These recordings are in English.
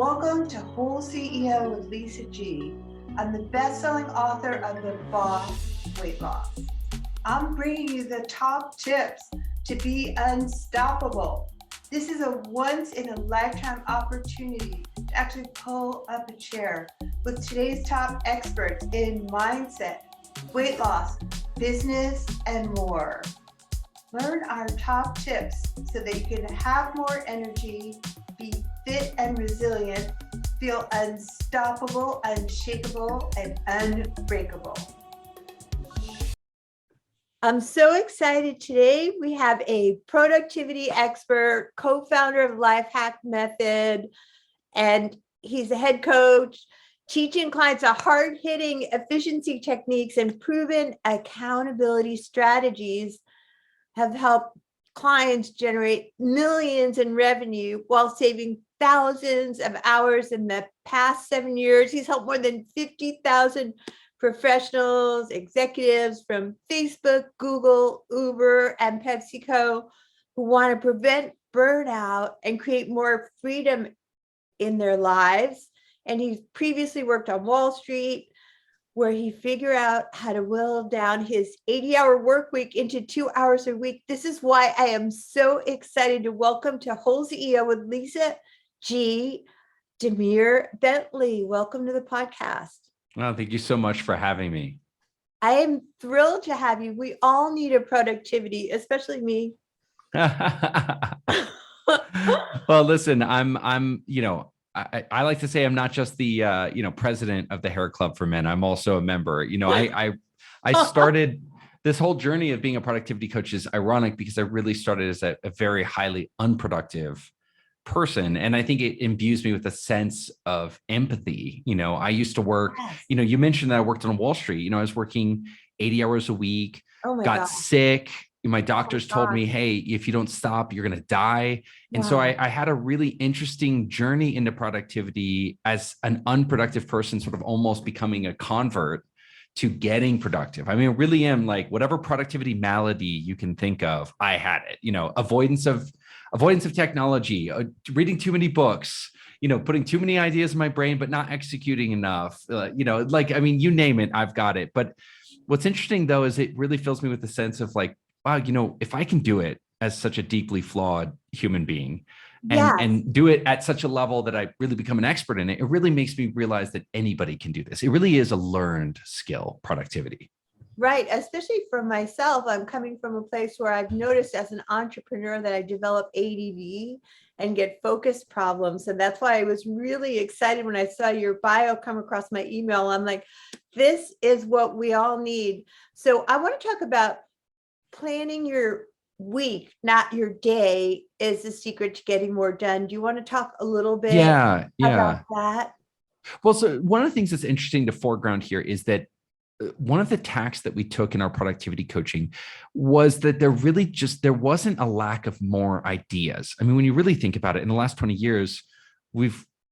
Welcome to WholeCEO with Lisa G. I'm the best-selling author of The Boss Weight Loss. I'm bringing you the top tips to be unstoppable. This is a once-in-a-lifetime opportunity to actually pull up a chair with today's top experts in mindset, weight loss, business, and more. Learn our top tips so that you can have more energy, be fit and resilient, feel unstoppable, unshakable, and unbreakable. I'm so excited today. We have a productivity expert, co-founder of Lifehack Method, and he's a head coach, teaching clients the hard-hitting efficiency techniques and proven accountability strategies have helped clients generate millions in revenue while saving thousands of hours in the past 7 years. He's helped more than 50,000 professionals, executives from Facebook, Google, Uber, and PepsiCo who want to prevent burnout and create more freedom in their lives. And he's previously worked on Wall Street, where he figured out how to whittle down his 80-hour work week into 2 hours a week. This is why I am so excited to welcome to WholeCEO with Lisa G. Demir Bentley. Welcome to the podcast. Well, thank you so much for having me. I am thrilled to have you. We all need a productivity, especially me. Well, listen, I like to say I'm not just the president of the Hair Club for Men. I'm also a member. I started this whole journey of being a productivity coach is ironic because I really started as a very highly unproductive person. And I think it imbues me with a sense of empathy. I used to work, you mentioned that I worked on Wall Street. I was working 80 hours a week, got sick. My doctors told me, hey, if you don't stop, you're going to die. And so I had a really interesting journey into productivity as an unproductive person, sort of almost becoming a convert to getting productive. I mean, I really am like whatever productivity malady you can think of, I had it, avoidance of technology, reading too many books, putting too many ideas in my brain, but not executing enough, you name it, I've got it. But what's interesting though, is it really fills me with a sense of like, wow, if I can do it as such a deeply flawed human being and do it at such a level that I really become an expert in it, it really makes me realize that anybody can do this. It really is a learned skill, productivity. Right. Especially for myself, I'm coming from a place where I've noticed as an entrepreneur that I develop ADD and get focus problems. And that's why I was really excited when I saw your bio come across my email. I'm like, this is what we all need. So I want to talk about planning your week, not your day, is the secret to getting more done. Do you want to talk a little bit about that? Well, so one of the things that's interesting to foreground here is that one of the tacks that we took in our productivity coaching was that there wasn't a lack of more ideas. I mean, when you really think about it, in the last 20 years,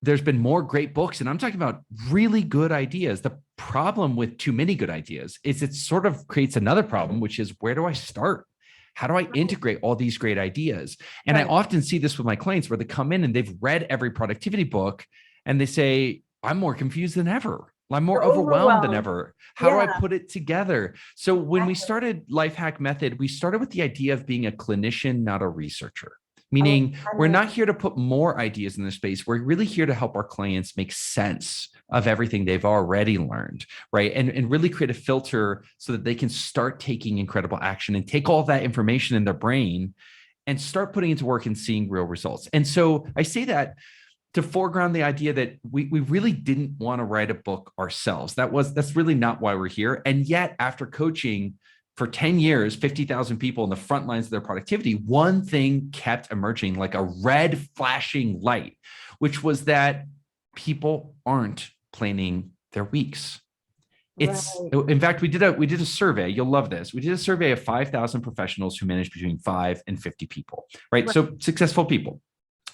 there's been more great books, and I'm talking about really good ideas. The problem with too many good ideas is it sort of creates another problem, which is, where do I start? How do I integrate all these great ideas? And I often see this with my clients where they come in and they've read every productivity book and they say, I'm more confused than ever. I'm more overwhelmed than ever. How do I put it together? So when we started Lifehack Method, we started with the idea of being a clinician, not a researcher. Meaning we're not here to put more ideas in the space. We're really here to help our clients make sense of everything they've already learned, right? And really create a filter so that they can start taking incredible action and take all that information in their brain and start putting it to work and seeing real results. And so I say that to foreground the idea that we really didn't want to write a book ourselves. That's really not why we're here. And yet, after coaching for 10 years, 50,000 people in the front lines of their productivity, one thing kept emerging like a red flashing light, which was that people aren't planning their weeks. In fact, we did a survey. You'll love this. We did a survey of 5,000 professionals who manage between 5 and 50 people, right? So successful people.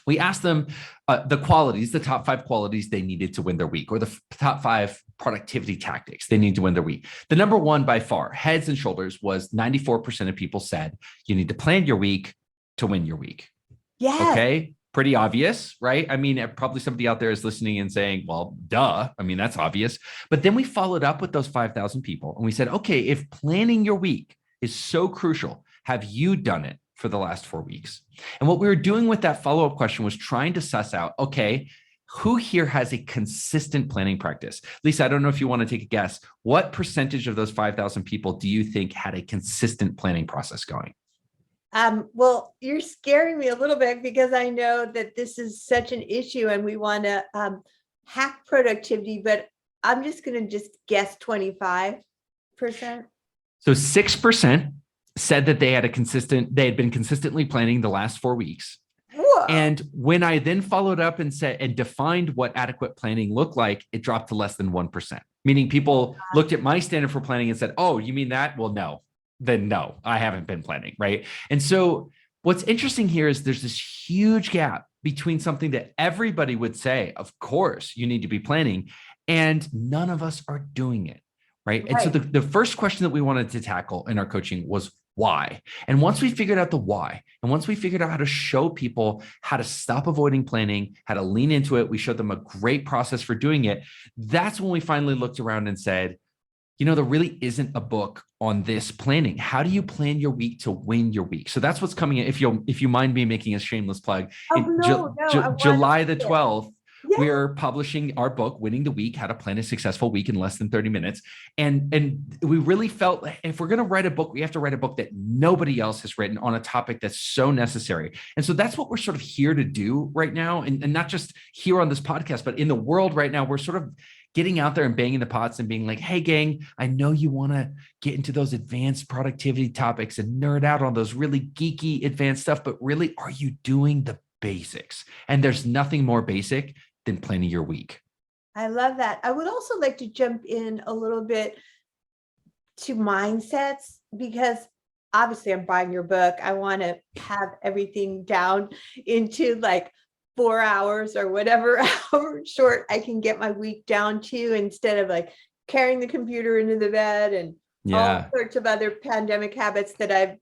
We asked them the top 5 qualities they needed to win their week, or the top 5 productivity tactics they need to win their week. The number one by far, heads and shoulders, was 94% of people said you need to plan your week to win your week. Yeah. Okay. pretty obvious, right? I mean, probably somebody out there is listening and saying, well, duh. I mean, that's obvious. But then we followed up with those 5,000 people and we said, okay, if planning your week is so crucial, have you done it for the last 4 weeks? And what we were doing with that follow-up question was trying to suss out, okay, who here has a consistent planning practice? Lisa, I don't know if you want to take a guess. What percentage of those 5,000 people do you think had a consistent planning process going? Well, you're scaring me a little bit because I know that this is such an issue and we want to hack productivity, but I'm just going to guess 25%. So 6% said that they had been consistently planning the last 4 weeks. Whoa. And when I then followed up and said and defined what adequate planning looked like, it dropped to less than 1%. Meaning people looked at my standard for planning and said, oh, you mean that? Well, no. Then no, I haven't been planning, right? And so what's interesting here is there's this huge gap between something that everybody would say, of course, you need to be planning, and none of us are doing it, right? And so the first question that we wanted to tackle in our coaching was why. And once we figured out the why, and once we figured out how to show people how to stop avoiding planning, how to lean into it, we showed them a great process for doing it. That's when we finally looked around and said, you know, there really isn't a book on this planning. How do you plan your week to win your week? So that's what's coming in. If you mind me making a shameless plug, July the 12th, we're publishing our book, Winning the Week, How to Plan a Successful Week in Less Than 30 Minutes. And we really felt like if we're going to write a book, we have to write a book that nobody else has written on a topic that's so necessary. And so that's what we're sort of here to do right now. And not just here on this podcast, but in the world right now, we're sort of getting out there and banging the pots and being like, hey, gang, I know you want to get into those advanced productivity topics and nerd out on those really geeky advanced stuff, but really, are you doing the basics? And there's nothing more basic than planning your week. I love that. I would also like to jump in a little bit to mindsets, because obviously I'm buying your book. I want to have everything down into like 4 hours or whatever hour short I can get my week down to, instead of like carrying the computer into the bed and all sorts of other pandemic habits that I've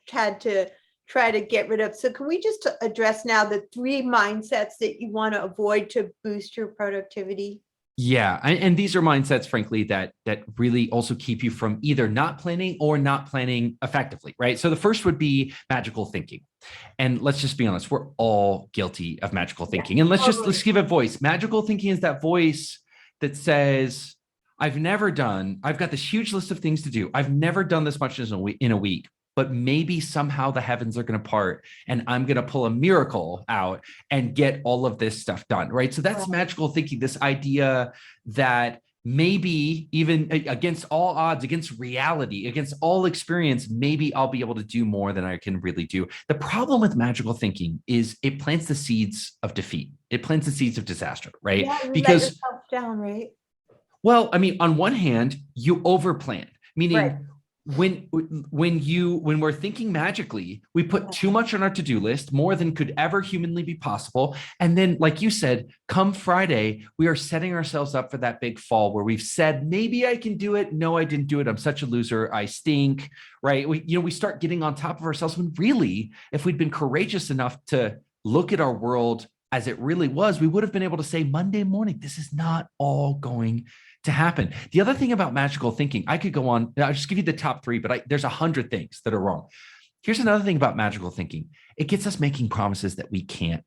had to try to get rid of. So can we just address now the 3 mindsets that you want to avoid to boost your productivity? Yeah. And these are mindsets, frankly, that really also keep you from either not planning or not planning effectively, right? So the first would be magical thinking. And let's just be honest, we're all guilty of magical thinking. And let's give it voice. Magical thinking is that voice that says, I've got this huge list of things to do. I've never done this much in a week. But maybe somehow the heavens are going to part and I'm going to pull a miracle out and get all of this stuff done, right? So that's magical thinking, this idea that maybe even against all odds, against reality, against all experience, maybe I'll be able to do more than I can really do. The problem with magical thinking is it plants the seeds of defeat. It plants the seeds of disaster, right? Yeah, because let yourself down, right? Well, I mean, on one hand, you overplan, meaning when we're thinking magically, we put too much on our to-do list, more than could ever humanly be possible. And then, like you said, come Friday, we are setting ourselves up for that big fall where we've said, maybe I can do it. No, I didn't do it. I'm such a loser. I stink, right? We start getting on top of ourselves when really, if we'd been courageous enough to look at our world as it really was, we would have been able to say Monday morning, this is not all going to happen. The other thing about magical thinking, I could go on, I'll just give you the top 3, but there's 100 things that are wrong. Here's another thing about magical thinking. It gets us making promises that we can't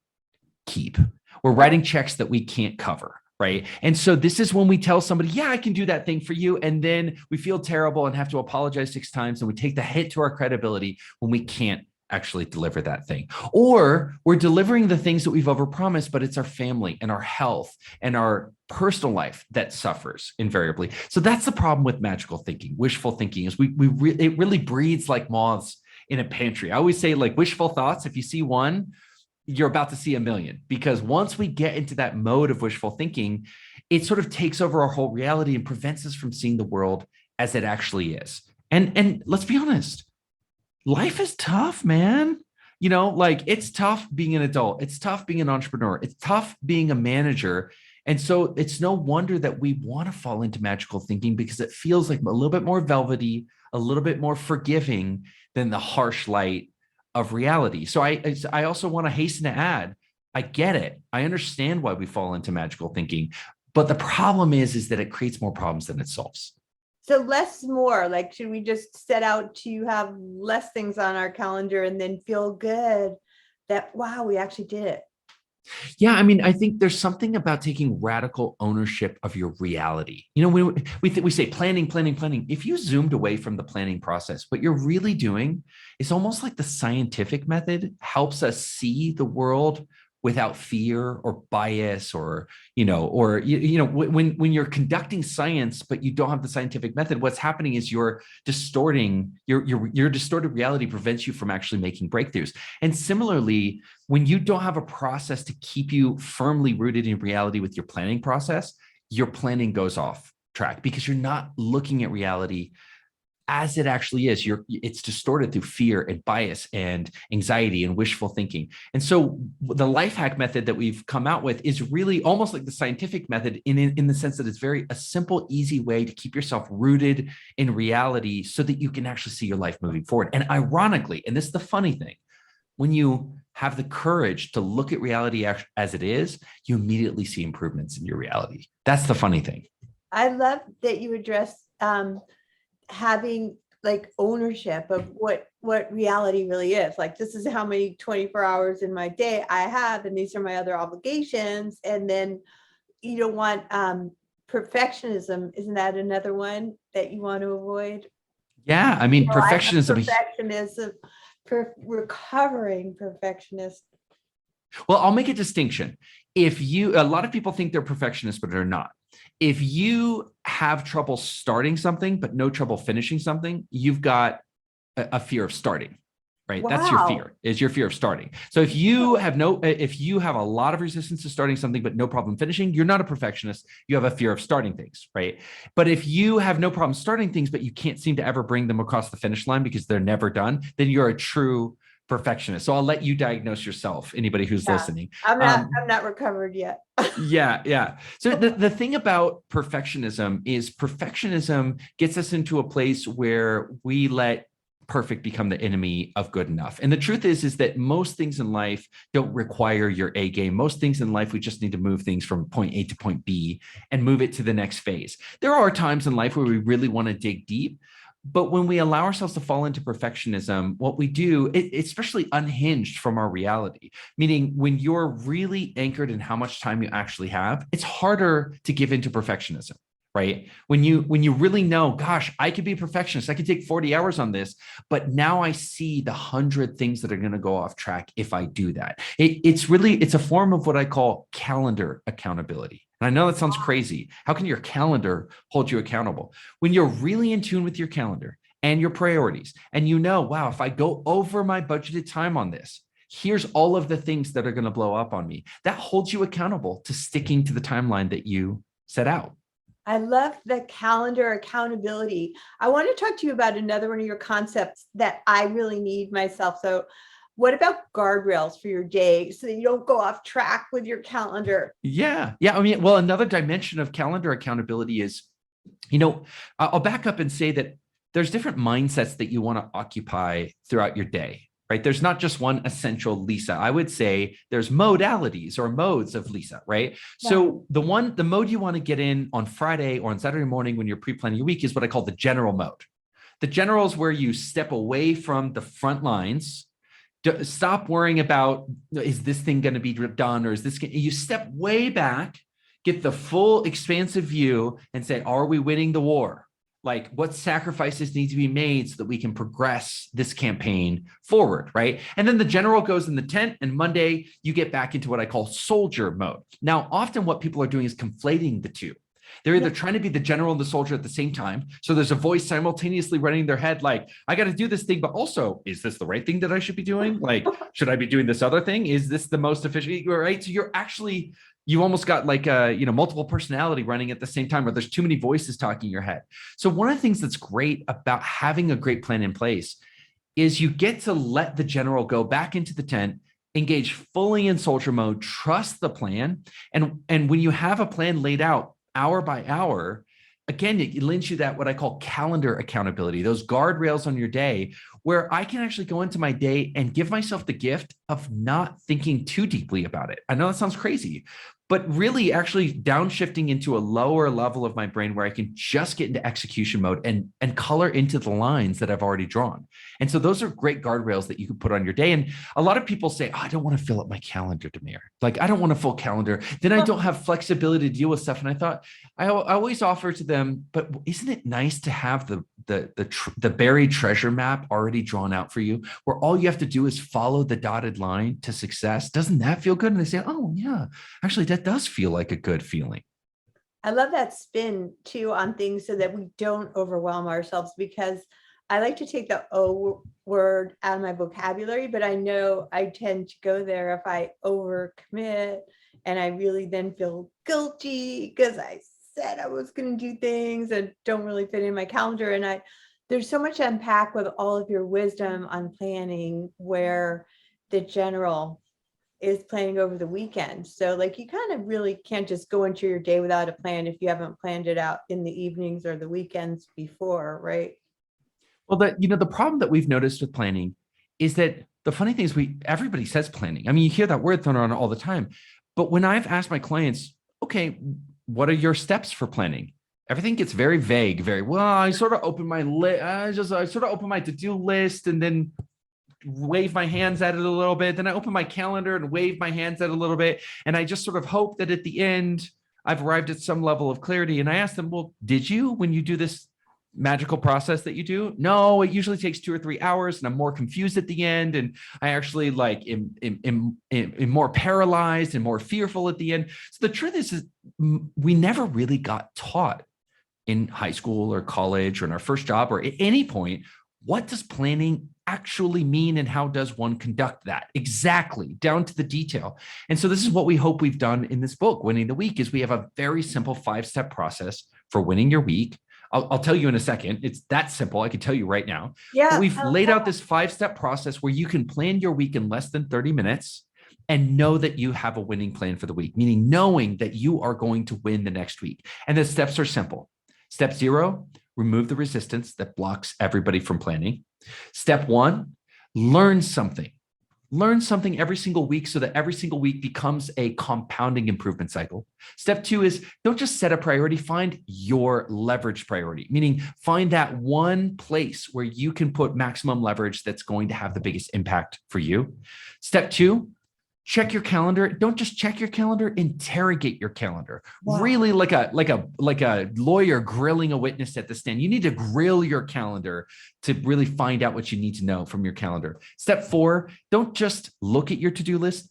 keep. We're writing checks that we can't cover, right? And so this is when we tell somebody, yeah, I can do that thing for you. And then we feel terrible and have to apologize 6 times. And we take the hit to our credibility when we can't actually deliver that thing. Or we're delivering the things that we've overpromised, but it's our family and our health and our personal life that suffers invariably. So that's the problem with magical thinking. Wishful thinking is it really breeds like moths in a pantry. I always say, like, wishful thoughts, if you see one, you're about to see a million, because once we get into that mode of wishful thinking, it sort of takes over our whole reality and prevents us from seeing the world as it actually is. And let's be honest, life is tough, man. Like, it's tough being an adult. It's tough being an entrepreneur. It's tough being a manager. And so it's no wonder that we want to fall into magical thinking, because it feels like a little bit more velvety, a little bit more forgiving than the harsh light of reality. So I also want to hasten to add, I get it. I understand why we fall into magical thinking. But the problem is that it creates more problems than it solves. So less is more. Like, should we just set out to have less things on our calendar and then feel good that, wow, we actually did it? Yeah, I mean, I think there's something about taking radical ownership of your reality. You know, we say planning, planning, planning. If you zoomed away from the planning process, what you're really doing is almost like the scientific method helps us see the world without fear or bias or when you're conducting science but you don't have the scientific method, what's happening is you're distorting your distorted reality prevents you from actually making breakthroughs. And similarly, when you don't have a process to keep you firmly rooted in reality with your planning process, your planning goes off track because you're not looking at reality as it actually is. It's distorted through fear and bias and anxiety and wishful thinking. And so the life hack method that we've come out with is really almost like the scientific method in the sense that it's a simple, easy way to keep yourself rooted in reality so that you can actually see your life moving forward. And ironically, and this is the funny thing, when you have the courage to look at reality as it is, you immediately see improvements in your reality. That's the funny thing. I love that you address having like ownership of what reality really is. Like, this is how many 24 hours in my day I have, and these are my other obligations. And then you don't want perfectionism. Isn't that another one that you want to avoid? Yeah, I mean, perfectionism. Recovering perfectionist. Well, I'll make a distinction. A lot of people think they're perfectionists, but they're not. If you have trouble starting something, but no trouble finishing something, you've got a fear of starting, right? Wow. That's your fear of starting. So if you have a lot of resistance to starting something, but no problem finishing, you're not a perfectionist. You have a fear of starting things, right? But if you have no problem starting things, but you can't seem to ever bring them across the finish line because they're never done, then you're a true perfectionist. So I'll let you diagnose yourself, anybody who's listening. I'm not recovered yet. Yeah. So the thing about perfectionism is perfectionism gets us into a place where we let perfect become the enemy of good enough. And the truth is that most things in life don't require your A game. Most things in life, we just need to move things from point A to point B and move it to the next phase. There are times in life where we really want to dig deep. But when we allow ourselves to fall into perfectionism, what we do, especially unhinged from our reality, meaning when you're really anchored in how much time you actually have, it's harder to give into perfectionism, right? When you really know, gosh, I could be a perfectionist. I could take 40 hours on this, but now I see the 100 things that are going to go off track if I do that. It's a form of what I call calendar accountability. And I know that sounds crazy. How can your calendar hold you accountable? When you're really in tune with your calendar and your priorities, and you know, wow, if I go over my budgeted time on this, here's all of the things that are going to blow up on me. That holds you accountable to sticking to the timeline that you set out. I love the calendar accountability. I want to talk to you about another one of your concepts that I really need myself. So what about guardrails for your day so that you don't go off track with your calendar? Yeah. I mean, well, another dimension of calendar accountability is, I'll back up and say that there's different mindsets that you want to occupy throughout your day, right? There's not just one essential Lisa. I would say there's modalities or modes of Lisa, right? Yeah. So the mode you want to get in on Friday or on Saturday morning when you're pre-planning your week is what I call the general mode. The general is where you step away from the front lines. Stop worrying about, is this thing going to be done, or you step way back, get the full expansive view and say, are we winning the war? Like, what sacrifices need to be made so that we can progress this campaign forward, right? And then the general goes in the tent, and Monday you get back into what I call soldier mode. Now, often what people are doing is conflating the two. They're either trying to be the general and the soldier at the same time. So there's a voice simultaneously running in their head, like, I got to do this thing, but also, is this the right thing that I should be doing? Like, should I be doing this other thing? Is this the most efficient? Right? So you almost got like multiple personality running at the same time, or there's too many voices talking in your head. So one of the things that's great about having a great plan in place is you get to let the general go back into the tent, engage fully in soldier mode, trust the plan. And when you have a plan laid out hour by hour, again, it lends you that what I call calendar accountability, those guardrails on your day where I can actually go into my day and give myself the gift of not thinking too deeply about it. I know that sounds crazy, but really actually downshifting into a lower level of my brain where I can just get into execution mode and color into the lines that I've already drawn. And so those are great guardrails that you can put on your day. And a lot of people say, oh, I don't want to fill up my calendar, Demir. Like, I don't want a full calendar. Then I don't have flexibility to deal with stuff. And I thought, I always offer to them, but isn't it nice to have the buried treasure map already drawn out for you, where all you have to do is follow the dotted line to success? Doesn't that feel good? And they say, oh yeah, actually that does feel like a good feeling. I love that spin too on things so that we don't overwhelm ourselves, because I like to take the O word out of my vocabulary, but I know I tend to go there if I overcommit and I really then feel guilty because I said I was going to do things and don't really fit in my calendar. And there's so much to unpack with all of your wisdom on planning, where the general is planning over the weekend. So like, you kind of really can't just go into your day without a plan if you haven't planned it out in the evenings or the weekends before, right? Well, the problem that we've noticed with planning is that the funny thing is everybody says planning. I mean, you hear that word thrown around all the time. But when I've asked my clients, okay, what are your steps for planning? Everything gets very vague, very well. I sort of open my I sort of open my to-do list and then wave my hands at it a little bit. Then I open my calendar and wave my hands at it a little bit. And I just sort of hope that at the end, I've arrived at some level of clarity. And I ask them, well, did you, when you do this magical process that you do? No, it usually takes 2 or 3 hours and I'm more confused at the end. And I actually like am more paralyzed and more fearful at the end. So the truth is we never really got taught in high school or college or in our first job or at any point, what does planning actually mean and how does one conduct that exactly down to the detail? And so this is what we hope we've done in this book, Winning the Week, is we have a very simple 5-step process for winning your week. I'll tell you in a second. It's that simple. I can tell you right now. Yeah. But we've laid out this 5-step process where you can plan your week in less than 30 minutes and know that you have a winning plan for the week, meaning knowing that you are going to win the next week. And the steps are simple. Step 0, remove the resistance that blocks everybody from planning. Step 1, learn something. Learn something every single week so that every single week becomes a compounding improvement cycle. Step 2 is don't just set a priority, find your leverage priority, meaning find that one place where you can put maximum leverage that's going to have the biggest impact for you. Step 2, check your calendar. Don't just check your calendar, interrogate your calendar. Wow. Really like a lawyer grilling a witness at the stand. You need to grill your calendar to really find out what you need to know from your calendar. Step 4, don't just look at your to-do list,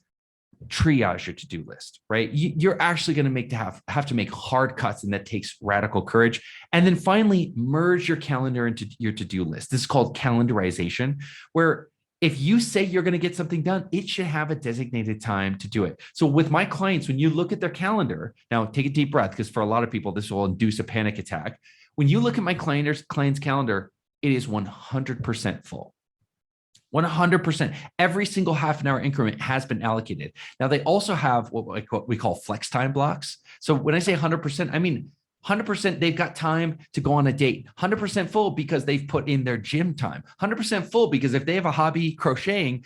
triage your to-do list, right? You're actually going to have to make hard cuts, and that takes radical courage. And then finally, merge your calendar into your to-do list. This is called calendarization, where if you say you're going to get something done, it should have a designated time to do it. So with my clients, when you look at their calendar, now take a deep breath, because for a lot of people, this will induce a panic attack. When you look at my client's calendar, it is 100% full. 100%. Every single half an hour increment has been allocated. Now they also have what we call flex time blocks. So when I say 100%, I mean 100% they've got time to go on a date. 100% full because they've put in their gym time. 100% full because if they have a hobby, crocheting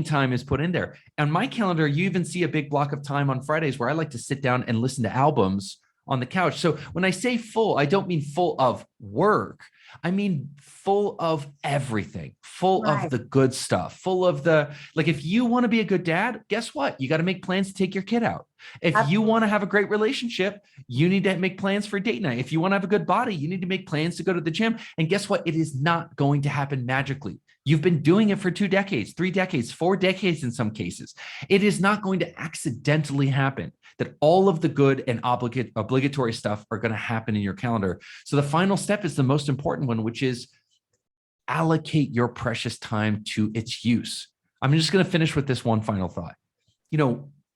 time is put in there. On my calendar, you even see a big block of time on Fridays where I like to sit down and listen to albums on the couch. So when I say full, I don't mean full of work. I mean full of everything, full of the good stuff, full of if you want to be a good dad, guess what? You got to make plans to take your kid out. If you want to have a great relationship, you need to make plans for date night. If you want to have a good body, you need to make plans to go to the gym. And guess what? It is not going to happen magically. You've been doing it for 2 decades, 3 decades, 4 decades in some cases. It is not going to accidentally happen that all of the good and obligatory stuff are going to happen in your calendar. So the final step is the most important one, which is allocate your precious time to its use. I'm just going to finish with this one final thought.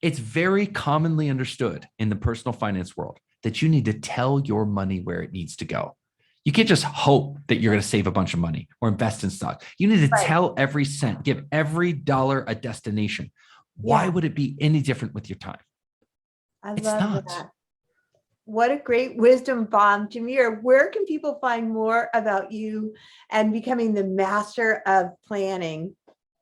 It's very commonly understood in the personal finance world that you need to tell your money where it needs to go. You can't just hope that you're going to save a bunch of money or invest in stock. You need to tell every cent, give every dollar a destination. Why would it be any different with your time? I love that. What a great wisdom bomb. Demir, where can people find more about you and becoming the master of planning?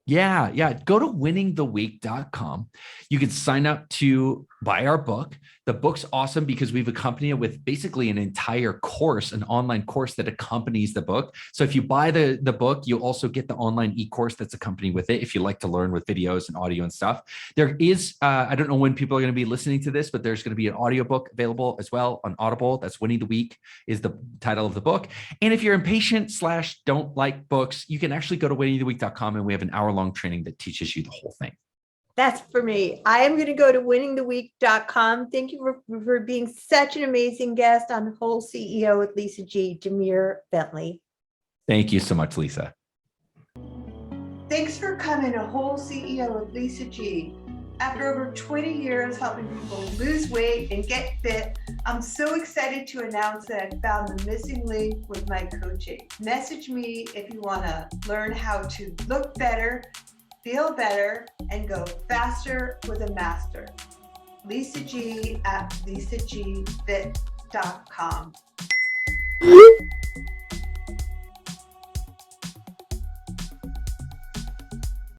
Yeah. Go to winningtheweek.com. You can sign up to buy our book. The book's awesome because we've accompanied it with basically an entire course, an online course that accompanies the book. So if you buy the book, you also get the online e-course that's accompanied with it if you like to learn with videos and audio and stuff. There is, I don't know when people are going to be listening to this, but there's going to be an audiobook available as well on Audible. That's Winning the Week is the title of the book. And if you're impatient / don't like books, you can actually go to winningtheweek.com and we have an hour-long training that teaches you the whole thing. That's for me. I am going to go to winningtheweek.com. Thank you for being such an amazing guest on WholeCEO with Lisa G. Demir Bentley. Thank you so much, Lisa. Thanks for coming to WholeCEO with Lisa G. After over 20 years helping people lose weight and get fit, I'm so excited to announce that I found the missing link with my coaching. Message me if you want to learn how to look better, feel better, and go faster with a master. Lisa G at lisagfit.com.